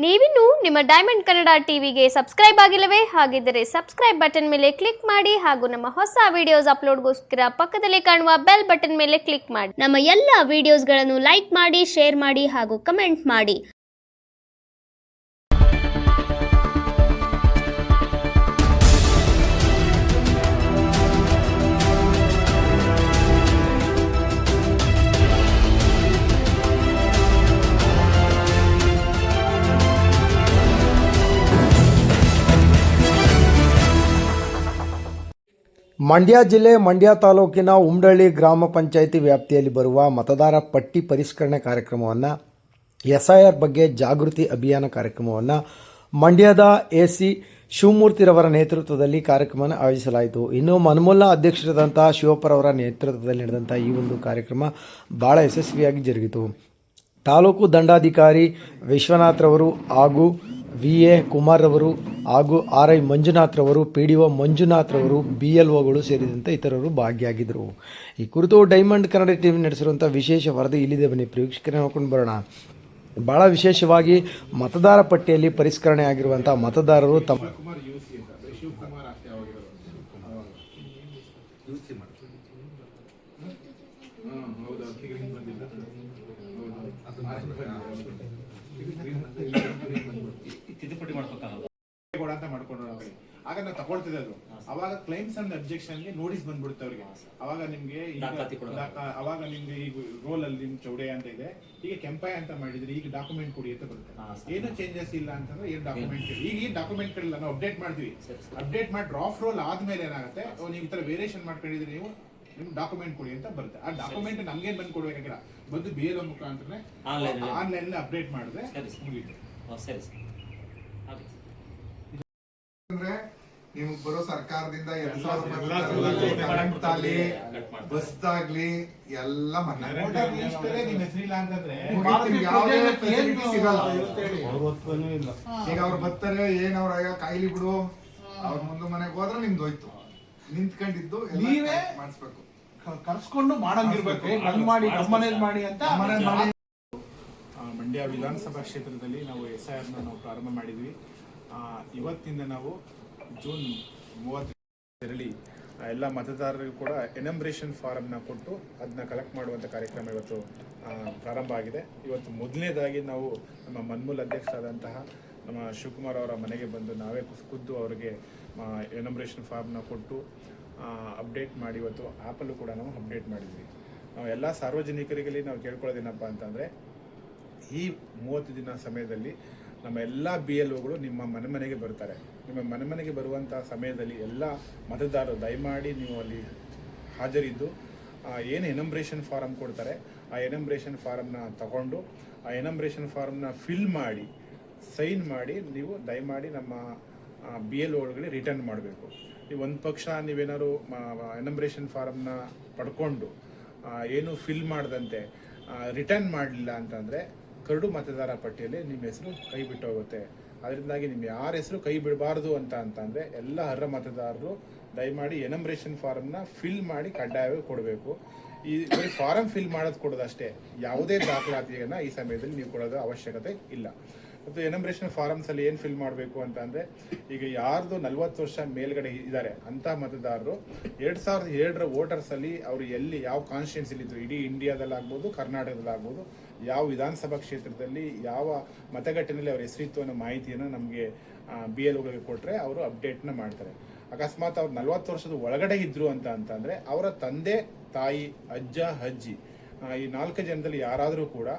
ನೀವಿನ್ನು ನಿಮ್ಮ ಡೈಮಂಡ್ ಕನ್ನಡ ಟಿವಿಗೆ ಸಬ್ಸ್ಕ್ರೈಬ್ ಆಗಿಲ್ಲವೇ? ಹಾಗಿದ್ದರೆ ಸಬ್ಸ್ಕ್ರೈಬ್ ಬಟನ್ ಮೇಲೆ ಕ್ಲಿಕ್ ಮಾಡಿ ಹಾಗೂ ನಮ್ಮ ಹೊಸ ವಿಡಿಯೋಸ್ ಅಪ್ಲೋಡ್ಗೋಸ್ಕರ ಪಕ್ಕದಲ್ಲಿ ಕಾಣುವ ಬೆಲ್ ಬಟನ್ ಮೇಲೆ ಕ್ಲಿಕ್ ಮಾಡಿ. ನಮ್ಮ ಎಲ್ಲ ವಿಡಿಯೋಸ್ಗಳನ್ನು ಲೈಕ್ ಮಾಡಿ, ಶೇರ್ ಮಾಡಿ ಹಾಗೂ ಕಮೆಂಟ್ ಮಾಡಿ. ಮಂಡ್ಯ ಜಿಲ್ಲೆ ಮಂಡ್ಯ ತಾಲೂಕಿನ ಉಮ್ಡಳ್ಳಿ ಗ್ರಾಮ ಪಂಚಾಯಿತಿ ವ್ಯಾಪ್ತಿಯಲ್ಲಿ ಬರುವ ಮತದಾರ ಪಟ್ಟಿ ಪರಿಷ್ಕರಣೆ ಕಾರ್ಯಕ್ರಮವನ್ನು SIR ಬಗ್ಗೆ ಜಾಗೃತಿ ಅಭಿಯಾನ ಕಾರ್ಯಕ್ರಮವನ್ನು ಮಂಡ್ಯದ AC ಶಿವಮೂರ್ತಿರವರ ನೇತೃತ್ವದಲ್ಲಿ ಕಾರ್ಯಕ್ರಮವನ್ನು ಆಯೋಜಿಸಲಾಯಿತು. ಇನ್ನು ಮನ್ಮೂಲ ಅಧ್ಯಕ್ಷರಾದಂಥ ಶಿವಪ್ಪರವರ ನೇತೃತ್ವದಲ್ಲಿ ನಡೆದಂಥ ಈ ಒಂದು ಕಾರ್ಯಕ್ರಮ ಭಾಳ ಯಶಸ್ವಿಯಾಗಿ ಜರುಗಿತು. ತಾಲೂಕು ದಂಡಾಧಿಕಾರಿ ವಿಶ್ವನಾಥ್ರವರು ಹಾಗೂ VA ಕುಮಾರ್ರವರು ಹಾಗೂ RI ಮಂಜುನಾಥ್ರವರು, PDO ಮಂಜುನಾಥ್ರವರು, BLOಗಳು ಸೇರಿದಂತೆ ಇತರರು ಭಾಗಿಯಾಗಿದ್ದರು. ಈ ಕುರಿತು ಡೈಮಂಡ್ ಕನ್ನಡ ಟಿವಿ ನಡೆಸಿರುವಂಥ ವಿಶೇಷ ವರದಿ ಇಲ್ಲಿದೆ, ಬನ್ನಿ ಪ್ರೇಕ್ಷಕರೇ ನೋಡ್ಕೊಂಡು ಬರೋಣ. ಭಾಳ ವಿಶೇಷವಾಗಿ ಮತದಾರ ಪಟ್ಟಿಯಲ್ಲಿ ಪರಿಷ್ಕರಣೆ ಆಗಿರುವಂಥ ಮತದಾರರು ತಮ್ಮ ತಿದ್ದುಪಡಿ ಅಂತ ಮಾಡ್ಕೊಂಡ್ರು ಆಗ ನಾವು ತಗೊಳ್ತಿದ್ದೆ ಅದು. ಅವಾಗ ಕ್ಲೈಮ್ಸ್ ಅಂಡ್ ಅಬ್ಜೆಕ್ಷನ್ಗೆ ನೋಟಿಸ್ ಬಂದ್ಬಿಡುತ್ತೆ ಅವ್ರಿಗೆ. ಅವಾಗ ನಿಮ್ಗೆ ಅವಾಗ ನಿಮ್ಗೆ ಈಗ ರೋಲ್ ಅಲ್ಲಿ ನಿಮ್ ಚೌಡೆ ಅಂತ ಇದೆ, ಈಗ ಕೆಂಪಾಯ ಅಂತ ಮಾಡಿದ್ರೆ ಈಗ ಡಾಕ್ಯುಮೆಂಟ್ ಕೊಡಿ ಅಂತ ಬರುತ್ತೆ. ಏನು ಚೇಂಜಸ್ ಇಲ್ಲ ಅಂತಂದ್ರೆ ಏನು ಡಾಕ್ಯುಮೆಂಟ್ ಈಗ ಈ ಡಾಕ್ಯುಮೆಂಟ್ ಗಳಿಲ್ಲ, ನಾವು ಅಪ್ಡೇಟ್ ಮಾಡ್ತೀವಿ. ಅಪ್ಡೇಟ್ ಮಾಡಿ ಡ್ರಾಫ್ಟ್ ರೋಲ್ ಆದ್ಮೇಲೆ ಏನಾಗುತ್ತೆ, ನೀವು ಈ ತರ ವೇರಿಯೇಷನ್ ಮಾಡ್ಕೊಂಡಿದ್ರೆ ನೀವು ನಿಮ್ ಡಾಕ್ಯುಮೆಂಟ್ ಕೊಡಿ ಅಂತ ಬರುತ್ತೆ. ಆ ಡಾಕ್ಯುಮೆಂಟ್ ನಮ್ಗೇನ್ ಬಂದು ಕೊಡ್ಬೇಕಾಗಿಲ್ಲ, ಬಂದು BLO ಮುಖಾಂತರ ಆನ್ಲೈನ್ ಅಪ್ಡೇಟ್ ಮಾಡಿದ್ರೆ ಮುಗಿತು. ಅಂದ್ರೆ ನಿಮ್ಗೆ ಬರೋ ಸರ್ಕಾರದಿಂದ 2000 ಬಸ್ ಆಗ್ಲಿ ಎಲ್ಲ ಮನೆ ಈಗ ಅವ್ರು ಬರ್ತಾರೆ, ಏನ್ ಅವ್ರ ಕಾಯಿಲಿ ಬಿಡು, ಅವ್ರ ಮುಂದೆ ಮನೆಗೆ ಹೋದ್ರೆ ನಿಮ್ದು ಹೋಯ್ತು. ನಿಂತ್ಕೊಂಡಿದ್ದು ನೀವೇ ಮಾಡಿಸ್ಬೇಕು, ಕರ್ಸ್ಕೊಂಡು ಮಾಡಂಗಿರ್ಬೇಕು. ಮಾಡಿ ಅಂತ ಮಂಡ್ಯ ವಿಧಾನಸಭಾ ಕ್ಷೇತ್ರದಲ್ಲಿ ನಾವು SIR ನಾವು ಪ್ರಾರಂಭ ಮಾಡಿದ್ವಿ. ಇವತ್ತಿಂದ ನಾವು ಜೂನ್ 30 ಎಲ್ಲ ಮತದಾರರಿಗೂ ಕೂಡ ಎನಂಬ್ರೇಷನ್ ಫಾರಮ್ನ ಕೊಟ್ಟು ಅದನ್ನ ಕಲೆಕ್ಟ್ ಮಾಡುವಂಥ ಕಾರ್ಯಕ್ರಮ ಇವತ್ತು ಪ್ರಾರಂಭ ಆಗಿದೆ. ಇವತ್ತು ಮೊದಲನೇದಾಗಿ ನಾವು ನಮ್ಮ ಮನ್ಮೂಲ ಅಧ್ಯಕ್ಷರಾದಂತಹ ನಮ್ಮ ಶಿವಕುಮಾರ್ ಅವರ ಮನೆಗೆ ಬಂದು ನಾವೇ ಖುದ್ದು ಅವರಿಗೆ ಎನಂಬ್ರೇಷನ್ ಫಾರ್ಮ್ನ ಕೊಟ್ಟು ಅಪ್ಡೇಟ್ ಮಾಡಿ ಇವತ್ತು ಆ್ಯಪಲ್ಲೂ ಕೂಡ ನಾವು ಅಪ್ಡೇಟ್ ಮಾಡಿದ್ವಿ. ನಾವು ಎಲ್ಲ ಸಾರ್ವಜನಿಕರಿಗೆ ನಾವು ಕೇಳ್ಕೊಳ್ಳೋದೇನಪ್ಪ ಅಂತಂದರೆ, ಈ 30 ದಿನ ಸಮಯದಲ್ಲಿ ನಮ್ಮ ಎಲ್ಲ BLOಗಳು ನಿಮ್ಮ ಮನೆಗೆ ಬರ್ತಾರೆ. ನಿಮ್ಮ ಮನೆಗೆ ಬರುವಂಥ ಸಮಯದಲ್ಲಿ ಎಲ್ಲ ಮತದಾರರು ದಯಮಾಡಿ ನೀವು ಅಲ್ಲಿ ಹಾಜರಿದ್ದು ಏನು ಎನಂಬ್ರೇಷನ್ ಫಾರಮ್ ಕೊಡ್ತಾರೆ ಆ ಎನಂಬ್ರೇಷನ್ ಫಾರಮ್ನ ತಗೊಂಡು ಆ ಎನಂಬ್ರೇಷನ್ ಫಾರಮ್ನ ಫಿಲ್ ಮಾಡಿ ಸೈನ್ ಮಾಡಿ ನೀವು ದಯಮಾಡಿ ನಮ್ಮ BLOಗಳಿಗೆ ರಿಟರ್ನ್ ಮಾಡಬೇಕು. ನೀವು ಒಂದು ಪಕ್ಷ ನೀವೇನಾದ್ರು ಎನಂಬ್ರೇಷನ್ ಫಾರಮ್ನ ಪಡ್ಕೊಂಡು ಏನು ಫಿಲ್ ಮಾಡದಂತೆ ರಿಟರ್ನ್ ಮಾಡಲಿಲ್ಲ ಅಂತಂದರೆ ಕರಡು ಮತದಾರ ಪಟ್ಟಿಯಲ್ಲಿ ನಿಮ್ಮ ಹೆಸರು ಕೈ ಬಿಟ್ಟು ಹೋಗುತ್ತೆ. ಅದರಿಂದಾಗಿ ನಿಮ್ಮ ಯಾರ ಹೆಸರು ಕೈ ಬಿಡಬಾರ್ದು ಅಂತಂದರೆ ಎಲ್ಲ ಅರ್ಹ ಮತದಾರರು ದಯಮಾಡಿ ಎನಂಬ್ರೇಷನ್ ಫಾರಮ್ನ ಫಿಲ್ ಮಾಡಿ ಕಡ್ಡಾಯವಾಗಿ ಕೊಡಬೇಕು. ಈ ಬರೀ ಫಾರಮ್ ಫಿಲ್ ಮಾಡೋದು ಕೊಡೋದಷ್ಟೇ, ಯಾವುದೇ ದಾಖಲಾತಿಯನ್ನು ಈ ಸಮಯದಲ್ಲಿ ನೀವು ಕೊಡೋದು ಅವಶ್ಯಕತೆ ಇಲ್ಲ. ಮತ್ತು ಎನಂಬ್ರೇಷನ್ ಫಾರಮ್ಸಲ್ಲಿ ಏನು ಫಿಲ್ ಮಾಡಬೇಕು ಅಂತಂದರೆ, ಈಗ ಯಾರ್ದು 40 ವರ್ಷ ಮೇಲ್ಗಡೆ ಇದ್ದಾರೆ ಅಂಥ ಮತದಾರರು 2007ರ ವೋಟರ್ಸಲ್ಲಿ ಅವರು ಎಲ್ಲಿ ಯಾವ ಕಾನ್ಸ್ಟಿಟ್ಯೂನ್ಸಿಲಿದ್ದು, ಇಡೀ ಇಂಡಿಯಾದಲ್ಲಾಗ್ಬೋದು, ಕರ್ನಾಟಕದಲ್ಲಾಗ್ಬೋದು, ಯಾವ ವಿಧಾನಸಭಾ ಕ್ಷೇತ್ರದಲ್ಲಿ ಯಾವ ಮತಗಟ್ಟೆಯಲ್ಲಿ ಅವ್ರ ಹೆಸರಿತ್ತು ಅನ್ನೋ ಮಾಹಿತಿಯನ್ನು ನಮಗೆ BLOಗಳಿಗೆ ಕೊಟ್ಟರೆ ಅವರು ಅಪ್ಡೇಟ್ನ ಮಾಡ್ತಾರೆ. ಅಕಸ್ಮಾತ್ ಅವ್ರು 40 ವರ್ಷದ ಒಳಗಡೆ ಇದ್ರು ಅಂತಂದರೆ ಅವರ ತಂದೆ ತಾಯಿ ಅಜ್ಜ ಅಜ್ಜಿ ಈ 4 ಜನದಲ್ಲಿ ಯಾರಾದರೂ ಕೂಡ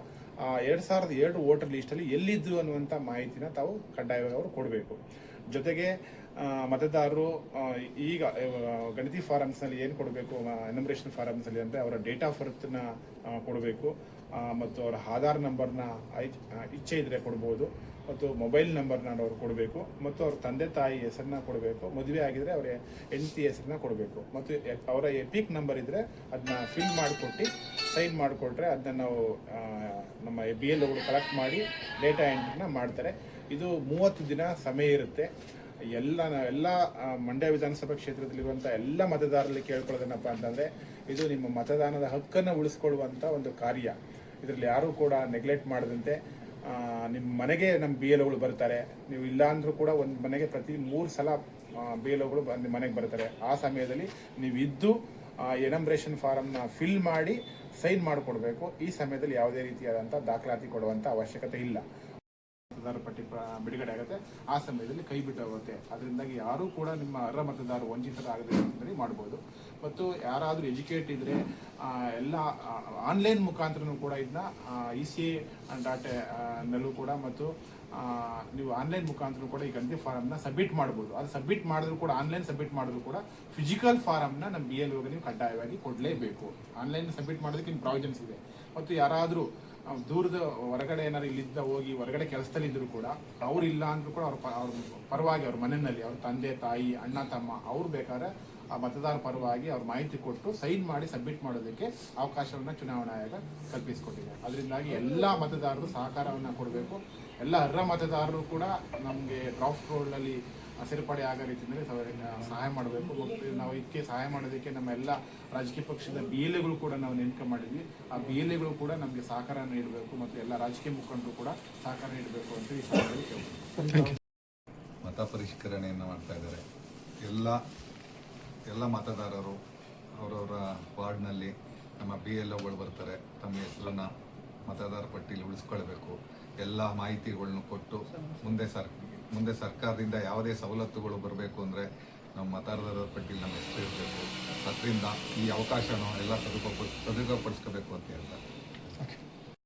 2007 ವೋಟರ್ ಲಿಸ್ಟಲ್ಲಿ ಎಲ್ಲಿದ್ರು ಅನ್ನುವಂಥ ಮಾಹಿತಿನ ತಾವು ಕಡ್ಡಾಯವಾಗಿ ಅವರು ಕೊಡಬೇಕು. ಜೊತೆಗೆ ಮತದಾರರು ಈಗ ಗಣತಿ ಫಾರಮ್ಸ್ನಲ್ಲಿ ಏನು ಕೊಡಬೇಕು, ಎನಂಬ್ರೇಷನ್ ಫಾರಮ್ಸಲ್ಲಿ ಅಂದರೆ ಅವರ ಡೇಟ್ ಆಫ್ ಬರ್ತ್ನ ಕೊಡಬೇಕು, ಮತ್ತು ಅವರ ಆಧಾರ್ ನಂಬರ್ನ ಇಚ್ಛೆ ಇದ್ದರೆ ಕೊಡ್ಬೋದು, ಮತ್ತು ಮೊಬೈಲ್ ನಂಬರ್ನ ಅವರು ಕೊಡಬೇಕು, ಮತ್ತು ಅವ್ರ ತಂದೆ ತಾಯಿ ಹೆಸರನ್ನ ಕೊಡಬೇಕು, ಮದುವೆ ಆಗಿದ್ರೆ ಅವರ ಹೆಂಡತಿ ಹೆಸರನ್ನ ಕೊಡಬೇಕು, ಮತ್ತು ಅವರ ಎಪಿಕ್ ನಂಬರ್ ಇದ್ದರೆ ಅದನ್ನ ಫಿಲ್ ಮಾಡಿಕೊಟ್ಟು ಸೈನ್ ಮಾಡಿಕೊಟ್ರೆ ಅದನ್ನ ನಾವು ನಮ್ಮ BLOಗಳು ಕಲೆಕ್ಟ್ ಮಾಡಿ ಡೇಟಾ ಎಂಟ್ರಿನ ಮಾಡ್ತಾರೆ. ಇದು 30 ದಿನ ಸಮಯ ಇರುತ್ತೆ. ಎಲ್ಲ ಮಂಡ್ಯ ವಿಧಾನಸಭಾ ಕ್ಷೇತ್ರದಲ್ಲಿರುವಂಥ ಎಲ್ಲ ಮತದಾರರಲ್ಲಿ ಕೇಳ್ಕೊಳ್ಳೋದೇನಪ್ಪ ಅಂತಂದರೆ, ಇದು ನಿಮ್ಮ ಮತದಾನದ ಹಕ್ಕನ್ನು ಉಳಿಸ್ಕೊಳ್ಳುವಂಥ ಒಂದು ಕಾರ್ಯ. ಇದರಲ್ಲಿ ಯಾರೂ ಕೂಡ ನೆಗ್ಲೆಕ್ಟ್ ಮಾಡದಂತೆ ನಿಮ್ಮ ಮನೆಗೆ ನಮ್ಮ ಬಿ ಎಲ್ ಒಗಳು ಬರ್ತಾರೆ. ನೀವು ಇಲ್ಲ ಅಂದರೂ ಕೂಡ ಒಂದು ಮನೆಗೆ ಪ್ರತಿ 3 ಸಲ ಬಿ ಎಲ್ ಒಗಳು ನಿಮ್ಮ ಮನೆಗೆ ಬರ್ತಾರೆ. ಆ ಸಮಯದಲ್ಲಿ ನೀವು ಇದ್ದು ಎನಂಬ್ರೇಷನ್ ಫಾರಮ್ನ ಫಿಲ್ ಮಾಡಿ ಸೈನ್ ಮಾಡಿಕೊಡ್ಬೇಕು. ಈ ಸಮಯದಲ್ಲಿ ಯಾವುದೇ ರೀತಿಯಾದಂಥ ದಾಖಲಾತಿ ಕೊಡುವಂಥ ಅವಶ್ಯಕತೆ ಇಲ್ಲ. ಮತದಾರರ ಪಟ್ಟಿ ಬಿಡುಗಡೆ ಆಗುತ್ತೆ, ಆ ಸಮಯದಲ್ಲಿ ಕೈ ಬಿಟ್ಟು ಹೋಗುತ್ತೆ. ಅದರಿಂದಾಗಿ ಯಾರೂ ಕೂಡ ನಿಮ್ಮ ಅರ್ಹ ಮತದಾರರು ವಂಚಿತರಾಗದೆ ಅಂತಂದೇಳಿ ಮಾಡ್ಬೋದು. ಮತ್ತು ಯಾರಾದರೂ ಎಜುಕೇಟ್ ಇದ್ದರೆ ಎಲ್ಲ ಆನ್ಲೈನ್ ಮುಖಾಂತರನೂ ಕೂಡ ಇದನ್ನ ECA ನಲ್ಲೂ ಕೂಡ ಮತ್ತು ನೀವು ಆನ್ಲೈನ್ ಮುಖಾಂತರ ಕೂಡ ಈ ಗಣತಿ ಫಾರಮ್ನ ಸಬ್ಮಿಟ್ ಮಾಡ್ಬೋದು. ಅದು ಸಬ್ಮಿಟ್ ಮಾಡಿದ್ರು ಕೂಡ ಆನ್ಲೈನ್ ಸಬ್ಮಿಟ್ ಮಾಡಿದ್ರು ಕೂಡ ಫಿಸಿಕಲ್ ಫಾರಮ್ನ ನಮ್ಮ BLOಗೆ ನೀವು ಕಡ್ಡಾಯವಾಗಿ ಕೊಡಲೇಬೇಕು. ಆನ್ಲೈನ್ ಸಬ್ಮಿಟ್ ಮಾಡೋದಕ್ಕೆ ಇನ್ನು ಪ್ರಾವಿಷನ್ಸ್ ಇದೆ. ಮತ್ತು ಯಾರಾದರೂ ದೂರದ ಹೊರಗಡೆ ಏನಾದ್ರು ಇಲ್ಲಿದ್ದ ಹೋಗಿ ಹೊರಗಡೆ ಕೆಲಸದಲ್ಲಿದ್ದರೂ ಕೂಡ ಅವ್ರು ಇಲ್ಲ ಅಂದರೂ ಕೂಡ ಅವ್ರ ಪರವಾಗಿ ಅವ್ರ ಮನೆಯಲ್ಲಿ ಅವ್ರ ತಂದೆ ತಾಯಿ ಅಣ್ಣ ತಮ್ಮ ಅವ್ರು ಬೇಕಾದ್ರೆ ಆ ಮತದಾರ ಪರವಾಗಿ ಅವ್ರ ಮಾಹಿತಿ ಕೊಟ್ಟು ಸೈನ್ ಮಾಡಿ ಸಬ್ಮಿಟ್ ಮಾಡೋದಕ್ಕೆ ಅವಕಾಶವನ್ನು ಚುನಾವಣಾ ಆಯೋಗ ಕಲ್ಪಿಸಿಕೊಟ್ಟಿದೆ. ಅದರಿಂದಾಗಿ ಎಲ್ಲ ಮತದಾರರು ಸಹಕಾರವನ್ನು ಕೊಡಬೇಕು. ಎಲ್ಲ ಅರ್ಹ ಮತದಾರರು ಕೂಡ ನಮಗೆ ಡ್ರಾಫ್ಟ್ ರೋಲ್ನಲ್ಲಿ ಸೇರ್ಪಡೆ ಆಗೋ ರೀತಿಯಲ್ಲಿ ಸಹಾಯ ಮಾಡಬೇಕು. ಮತ್ತು ನಾವು ಇದಕ್ಕೆ ಸಹಾಯ ಮಾಡೋದಕ್ಕೆ ನಮ್ಮ ಎಲ್ಲ ರಾಜಕೀಯ ಪಕ್ಷದ BLAಗಳು ಕೂಡ ನಾವು ನೇಮಕ ಮಾಡಿದ್ವಿ. ಆ BLAಗಳು ಕೂಡ ನಮಗೆ ಸಹಕಾರ ನೀಡಬೇಕು ಮತ್ತು ಎಲ್ಲ ರಾಜಕೀಯ ಮುಖಂಡರು ಕೂಡ ಸಹಕಾರ ನೀಡಬೇಕು ಅಂತ ಈ ಸಮಯದಲ್ಲಿ ಕೇಳ್ತೀನಿ. ಮತ ಪರಿಷ್ಕರಣೆಯನ್ನು ಮಾಡ್ತಾ ಇದ್ದಾರೆ. ಎಲ್ಲ ಮತದಾರರು ಅವರವರ ವಾರ್ಡ್ನಲ್ಲಿ ನಮ್ಮ BLOಗಳು ಬರ್ತಾರೆ. ತಮ್ಮ ಹೆಸರನ್ನು ಮತದಾರ ಪಟ್ಟಿಯಲ್ಲಿ ಉಳಿಸ್ಕೊಳ್ಬೇಕು. ಎಲ್ಲ ಮಾಹಿತಿಗಳನ್ನು ಕೊಟ್ಟು ಮುಂದೆ ಸರ್ಕಾರದಿಂದ ಯಾವುದೇ ಸವಲತ್ತುಗಳು ಬರಬೇಕು ಅಂದರೆ ನಮ್ಮ ಮತದಾರರ ಪಟ್ಟಿಯಲ್ಲಿ ನಮ್ಮ ಹೆಸರು ಇರಬೇಕು. ಅದರಿಂದ ಈ ಅವಕಾಶನ ಎಲ್ಲ ಸದುಪಯೋಗಪಡಿಸ್ಕೋಬೇಕು ಅಂತ ಹೇಳ್ತಾರೆ.